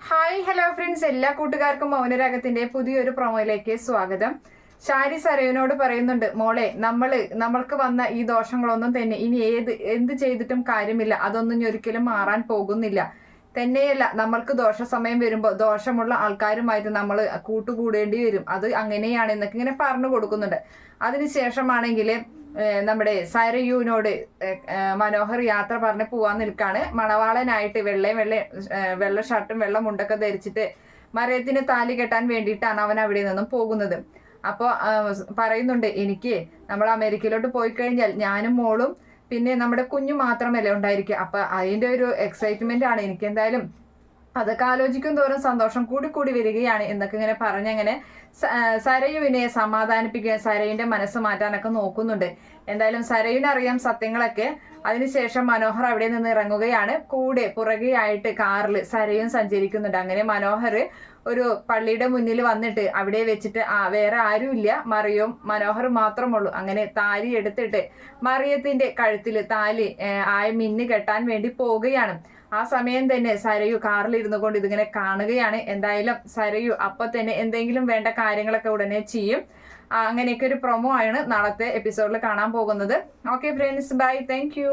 Hi hello friends, എല്ലാ കൂട്ടുകാർക്കും മൗനരാഗത്തിന്റെ പുതിയൊരു പ്രൊമോയിലേക്ക് സ്വാഗതം. ഷാരി സരയുനോട് പറയുന്നുണ്ട്, മോളെ നമ്മൾക്ക് വന്ന ഈ ദോഷങ്ങളൊന്നും തന്നെ ഇനി എന്ത് ചെയ്തിട്ടും കാര്യമില്ല, അതൊന്നും ഇനി ഒരിക്കലും മാറാൻ പോകുന്നില്ല. തന്നെയല്ല, നമ്മൾക്ക് ദോഷ സമയം വരുമ്പോൾ ദോഷമുള്ള ആൾക്കാരുമായിട്ട് നമ്മൾ കൂട്ടുകൂടേണ്ടി വരും. അത് അങ്ങനെയാണ് എന്നൊക്കെ ഇങ്ങനെ പറഞ്ഞു കൊടുക്കുന്നുണ്ട്. അതിനുശേഷമാണെങ്കിൽ നമ്മുടെ സരയുവിനോട് മനോഹർ യാത്ര പറഞ്ഞ് പോവാൻ നിൽക്കാണ്. മണവാളനായിട്ട് വെള്ള ഷർട്ടും വെള്ള മുണ്ടൊക്കെ ധരിച്ചിട്ട് മരയത്തിന് താലി കെട്ടാൻ വേണ്ടിയിട്ടാണ് അവൻ അവിടെ നിന്നും പോകുന്നത്. അപ്പോൾ പറയുന്നുണ്ട്, എനിക്ക് നമ്മൾ അമേരിക്കയിലോട്ട് പോയി കഴിഞ്ഞാൽ ഞാനും മോളും പിന്നെ നമ്മുടെ കുഞ്ഞു മാത്രമല്ലേ ഉണ്ടായിരിക്കുക. അപ്പൊ അതിന്റെ ഒരു എക്സൈറ്റ്മെന്റ് ആണ് എനിക്ക്. എന്തായാലും അതൊക്കെ ആലോചിക്കും തോറും സന്തോഷം കൂടി വരികയാണ് എന്നൊക്കെ ഇങ്ങനെ പറഞ്ഞങ്ങനെ സരയുവിനെ സമാധാനിപ്പിക്കുക, സരയുവിന്റെ മനസ്സ് മാറ്റാനൊക്കെ നോക്കുന്നുണ്ട്. എന്തായാലും സരയുവിനറിയാം സത്യങ്ങളൊക്കെ. അതിനുശേഷം മനോഹർ അവിടെ നിന്ന് ഇറങ്ങുകയാണ്. പുറകെയായിട്ട് കാറിൽ സരയും സഞ്ചരിക്കുന്നുണ്ട്. അങ്ങനെ മനോഹർ ഒരു പള്ളിയുടെ മുന്നിൽ വന്നിട്ട് അവിടെ വെച്ചിട്ട് വേറെ ആരുമില്ല, മറിയവും മനോഹർ മാത്രമുള്ളൂ. അങ്ങനെ താലി എടുത്തിട്ട് മറിയത്തിന്റെ കഴുത്തിൽ താലി മിന്ന് കെട്ടാൻ വേണ്ടി പോവുകയാണ്. ആ സമയം തന്നെ സരയു കാറിൽ ഇരുന്നു കൊണ്ട് ഇതിങ്ങനെ കാണുകയാണ്. എന്തായാലും സരയു അപ്പൊ തന്നെ എന്തെങ്കിലും വേണ്ട കാര്യങ്ങളൊക്കെ ഉടനെ ചെയ്യും. അങ്ങനെയൊക്കെ ഒരു പ്രൊമോ ആണ് നാളത്തെ എപ്പിസോഡിൽ കാണാൻ പോകുന്നത്. Okay friends, bye, thank U.